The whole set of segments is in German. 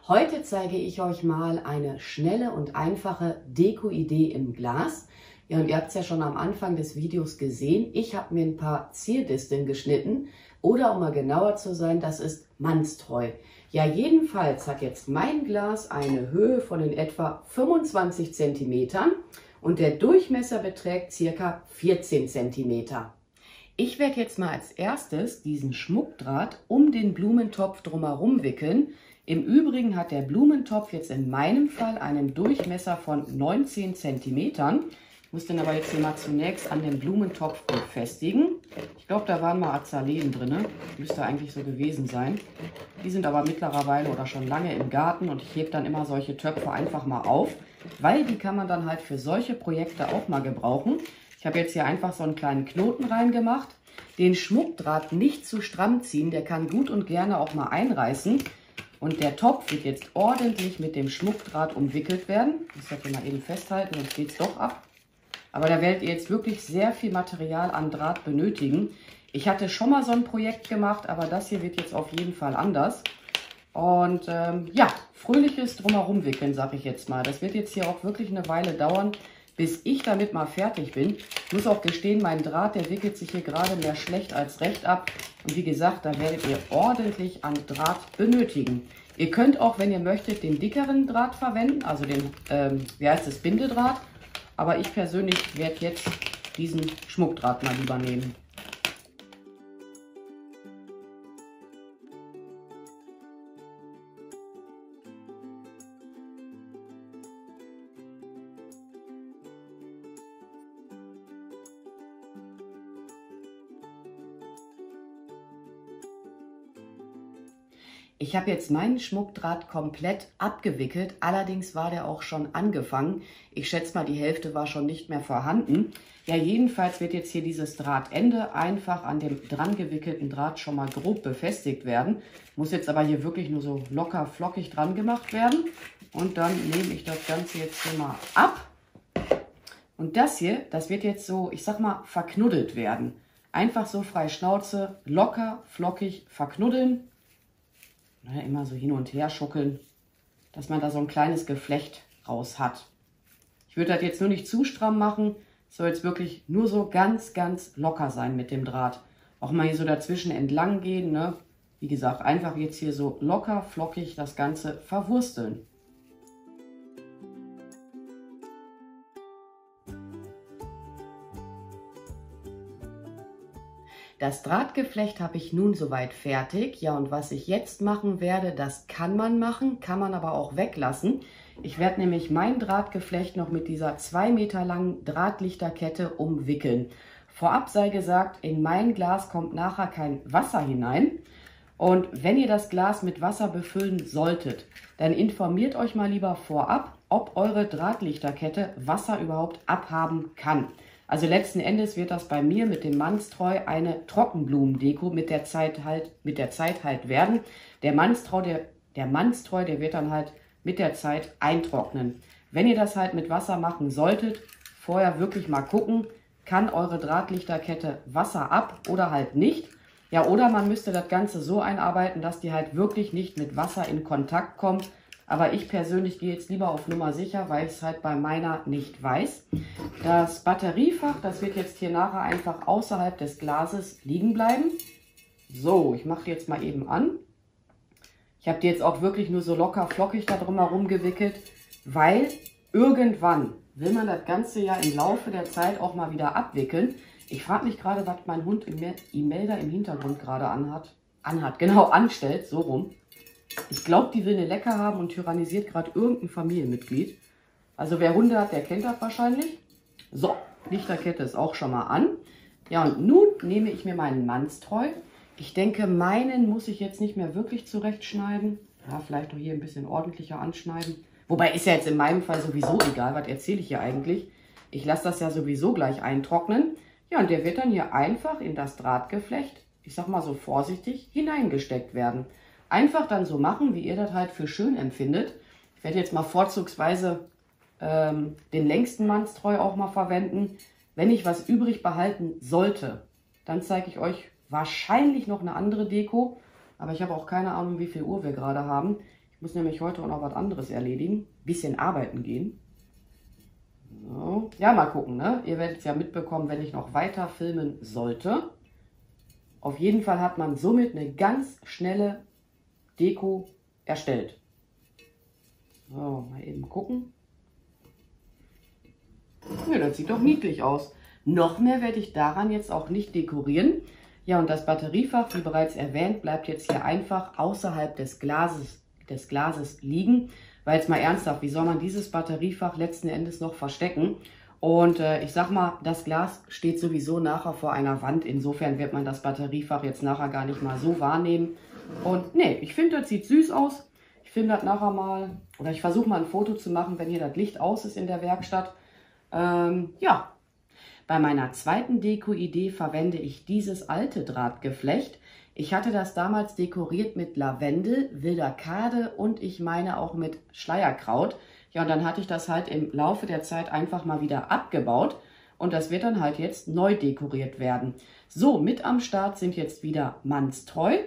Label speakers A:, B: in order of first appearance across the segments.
A: Heute zeige ich euch mal eine schnelle und einfache Deko-Idee im Glas. Ja, und ihr habt es ja schon am Anfang des Videos gesehen. Ich habe mir ein paar Zierdisteln geschnitten oder um mal genauer zu sein, das ist Mannstreu. Ja, jedenfalls hat jetzt mein Glas eine Höhe von in etwa 25 cm und der Durchmesser beträgt ca. 14 cm. Ich werde jetzt mal als erstes diesen Schmuckdraht um den Blumentopf drumherum wickeln. Im Übrigen hat der Blumentopf jetzt in meinem Fall einen Durchmesser von 19 cm. Ich muss den aber jetzt hier mal zunächst an den Blumentopf befestigen. Ich glaube, da waren mal Azaleen drin. Müsste eigentlich so gewesen sein. Die sind aber mittlerweile oder schon lange im Garten und ich hebe dann immer solche Töpfe einfach mal auf, weil die kann man dann halt für solche Projekte auch mal gebrauchen. Ich habe jetzt hier einfach so einen kleinen Knoten reingemacht. Den Schmuckdraht nicht zu stramm ziehen, der kann gut und gerne auch mal einreißen. Und der Topf wird jetzt ordentlich mit dem Schmuckdraht umwickelt werden. Ich muss das hier mal eben festhalten, sonst geht es doch ab. Aber da werdet ihr jetzt wirklich sehr viel Material an Draht benötigen. Ich hatte schon mal so ein Projekt gemacht, aber das hier wird jetzt auf jeden Fall anders. Und ja, fröhliches Drumherum wickeln, sage ich jetzt mal. Das wird jetzt hier auch wirklich eine Weile dauern, bis ich damit mal fertig bin. Ich muss auch gestehen, mein Draht, der wickelt sich hier gerade mehr schlecht als recht ab. Und wie gesagt, da werdet ihr ordentlich an Draht benötigen. Ihr könnt auch, wenn ihr möchtet, den dickeren Draht verwenden, also den, wie heißt es, Bindedraht. Aber ich persönlich werde jetzt diesen Schmuckdraht mal lieber nehmen. Ich habe jetzt meinen Schmuckdraht komplett abgewickelt, allerdings war der auch schon angefangen. Ich schätze mal, die Hälfte war schon nicht mehr vorhanden. Ja, jedenfalls wird jetzt hier dieses Drahtende einfach an dem dran gewickelten Draht schon mal grob befestigt werden. Muss jetzt aber hier wirklich nur so locker flockig dran gemacht werden. Und dann nehme ich das Ganze jetzt hier mal ab. Und das hier, das wird jetzt so, ich sag mal, verknuddelt werden. Einfach so frei Schnauze, locker, flockig verknuddeln. Immer so hin und her schuckeln, dass man da so ein kleines Geflecht raus hat. Ich würde das jetzt nur nicht zu stramm machen. Es soll jetzt wirklich nur so ganz, ganz locker sein mit dem Draht. Auch mal hier so dazwischen entlang gehen. Ne? Wie gesagt, einfach jetzt hier so locker, flockig das Ganze verwursteln. Das Drahtgeflecht habe ich nun soweit fertig. Ja, und was ich jetzt machen werde, das kann man machen, kann man aber auch weglassen. Ich werde nämlich mein Drahtgeflecht noch mit dieser 2 Meter langen Drahtlichterkette umwickeln. Vorab sei gesagt, in mein Glas kommt nachher kein Wasser hinein. Und wenn ihr das Glas mit Wasser befüllen solltet, dann informiert euch mal lieber vorab, ob eure Drahtlichterkette Wasser überhaupt abhaben kann. Also letzten Endes wird das bei mir mit dem Mannstreu eine Trockenblumendeko mit der Zeit halt werden. Der Mannstreu, der wird dann halt mit der Zeit eintrocknen. Wenn ihr das halt mit Wasser machen solltet, vorher wirklich mal gucken, kann eure Drahtlichterkette Wasser ab oder halt nicht. Ja, oder man müsste das Ganze so einarbeiten, dass die halt wirklich nicht mit Wasser in Kontakt kommt. Aber ich persönlich gehe jetzt lieber auf Nummer sicher, weil ich es halt bei meiner nicht weiß. Das Batteriefach, das wird jetzt hier nachher einfach außerhalb des Glases liegen bleiben. So, ich mache die jetzt mal eben an. Ich habe die jetzt auch wirklich nur so locker flockig da drum herum gewickelt, weil irgendwann will man das Ganze ja im Laufe der Zeit auch mal wieder abwickeln. Ich frage mich gerade, was mein Hund Imelda im Hintergrund gerade anstellt, so rum. Ich glaube, die will eine Lecker haben und tyrannisiert gerade irgendein Familienmitglied. Also wer Hunde hat, der kennt das wahrscheinlich. So, Lichterkette ist auch schon mal an. Ja, und nun nehme ich mir meinen Mannstreu. Ich denke, meinen muss ich jetzt nicht mehr wirklich zurechtschneiden. Ja, vielleicht auch hier ein bisschen ordentlicher anschneiden. Wobei ist ja jetzt in meinem Fall sowieso egal, was erzähle ich hier eigentlich. Ich lasse das ja sowieso gleich eintrocknen. Ja, und der wird dann hier einfach in das Drahtgeflecht, ich sag mal so vorsichtig, hineingesteckt werden. Einfach dann so machen, wie ihr das halt für schön empfindet. Ich werde jetzt mal vorzugsweise den längsten Mannstreu auch mal verwenden. Wenn ich was übrig behalten sollte, dann zeige ich euch wahrscheinlich noch eine andere Deko. Aber ich habe auch keine Ahnung, wie viel Uhr wir gerade haben. Ich muss nämlich heute auch noch was anderes erledigen. Bisschen arbeiten gehen. So. Ja, mal gucken, ne? Ihr werdet es ja mitbekommen, wenn ich noch weiter filmen sollte. Auf jeden Fall hat man somit eine ganz schnelle Deko erstellt. So, mal eben gucken. Ja, das sieht doch niedlich aus. Noch mehr werde ich daran jetzt auch nicht dekorieren. Ja, und das Batteriefach, wie bereits erwähnt, bleibt jetzt hier einfach außerhalb des Glases liegen. Weil jetzt mal ernsthaft, wie soll man dieses Batteriefach letzten Endes noch verstecken? Und ich sag mal, das Glas steht sowieso nachher vor einer Wand. Insofern wird man das Batteriefach jetzt nachher gar nicht mal so wahrnehmen. Und nee, ich finde, das sieht süß aus. Ich finde das nachher mal, oder ich versuche mal ein Foto zu machen, wenn hier das Licht aus ist in der Werkstatt. Ja, bei meiner zweiten Deko-Idee verwende ich dieses alte Drahtgeflecht. Ich hatte das damals dekoriert mit Lavendel, wilder Kade und ich meine auch mit Schleierkraut. Ja, und dann hatte ich das halt im Laufe der Zeit einfach mal wieder abgebaut und das wird dann halt jetzt neu dekoriert werden. So, mit am Start sind jetzt wieder Mannstreu.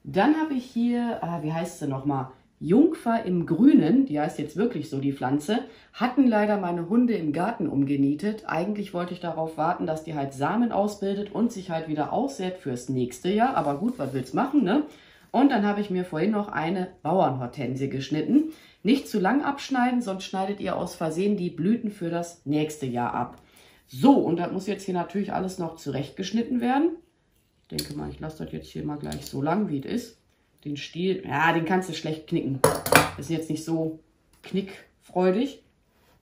A: Dann habe ich hier, wie heißt sie nochmal? Jungfer im Grünen, die heißt jetzt wirklich so, die Pflanze, hatten leider meine Hunde im Garten umgenietet. Eigentlich wollte ich darauf warten, dass die halt Samen ausbildet und sich halt wieder aussät fürs nächste Jahr. Aber gut, was willst machen, ne? Und dann habe ich mir vorhin noch eine Bauernhortensie geschnitten. Nicht zu lang abschneiden, sonst schneidet ihr aus Versehen die Blüten für das nächste Jahr ab. So, und das muss jetzt hier natürlich alles noch zurechtgeschnitten werden. Ich denke mal, ich lasse das jetzt hier mal gleich so lang, wie es ist. Den Stiel, ja, den kannst du schlecht knicken. Das ist jetzt nicht so knickfreudig.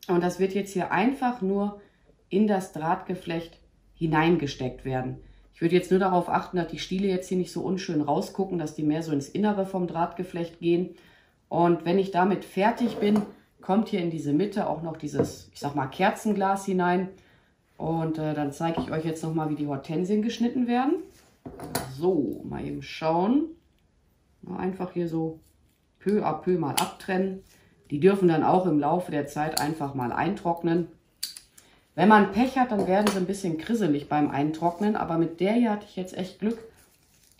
A: Und das wird jetzt hier einfach nur in das Drahtgeflecht hineingesteckt werden. Ich würde jetzt nur darauf achten, dass die Stiele jetzt hier nicht so unschön rausgucken, dass die mehr so ins Innere vom Drahtgeflecht gehen. Und wenn ich damit fertig bin, kommt hier in diese Mitte auch noch dieses, ich sag mal, Kerzenglas hinein. Und dann zeige ich euch jetzt nochmal, wie die Hortensien geschnitten werden. So, mal eben schauen. Einfach hier so peu à peu mal abtrennen. Die dürfen dann auch im Laufe der Zeit einfach mal eintrocknen. Wenn man Pech hat, dann werden sie ein bisschen krisselig beim Eintrocknen. Aber mit der hier hatte ich jetzt echt Glück.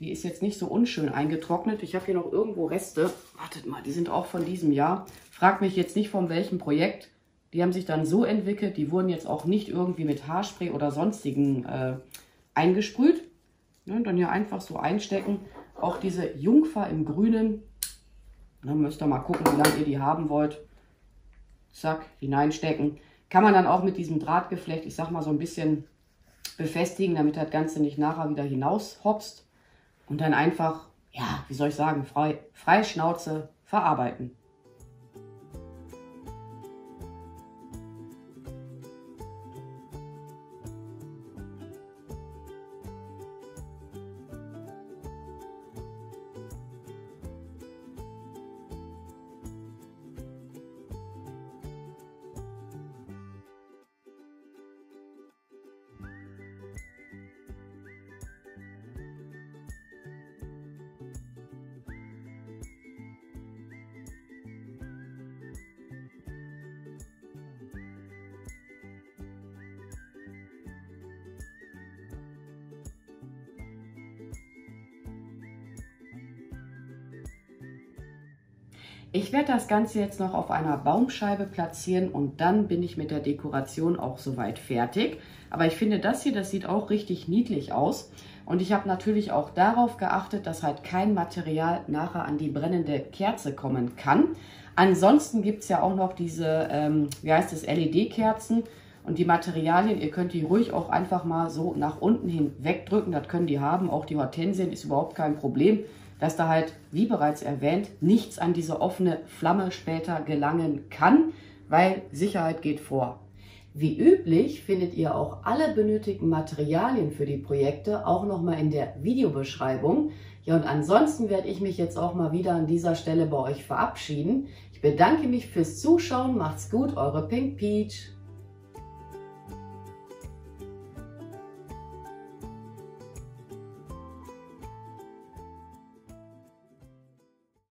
A: Die ist jetzt nicht so unschön eingetrocknet. Ich habe hier noch irgendwo Reste. Wartet mal, die sind auch von diesem Jahr. Fragt mich jetzt nicht von welchem Projekt. Die haben sich dann so entwickelt. Die wurden jetzt auch nicht irgendwie mit Haarspray oder sonstigen eingesprüht. Ja, dann hier einfach so einstecken. Auch diese Jungfer im Grünen, dann müsst ihr mal gucken, wie lange ihr die haben wollt. Zack, hineinstecken. Kann man dann auch mit diesem Drahtgeflecht, ich sag mal, so ein bisschen befestigen, damit das Ganze nicht nachher wieder hinaushopst. Und dann einfach, ja, wie soll ich sagen, frei Schnauze verarbeiten. Ich werde das Ganze jetzt noch auf einer Baumscheibe platzieren und dann bin ich mit der Dekoration auch soweit fertig. Aber ich finde das hier, das sieht auch richtig niedlich aus. Und ich habe natürlich auch darauf geachtet, dass halt kein Material nachher an die brennende Kerze kommen kann. Ansonsten gibt es ja auch noch diese, wie heißt es, LED-Kerzen. Und die Materialien, ihr könnt die ruhig auch einfach mal so nach unten hin wegdrücken. Das können die haben. Auch die Hortensien ist überhaupt kein Problem, dass da halt, wie bereits erwähnt, nichts an diese offene Flamme später gelangen kann, weil Sicherheit geht vor. Wie üblich findet ihr auch alle benötigten Materialien für die Projekte auch nochmal in der Videobeschreibung. Ja, und ansonsten werde ich mich jetzt auch mal wieder an dieser Stelle bei euch verabschieden. Ich bedanke mich fürs Zuschauen, macht's gut, eure Pink Peach.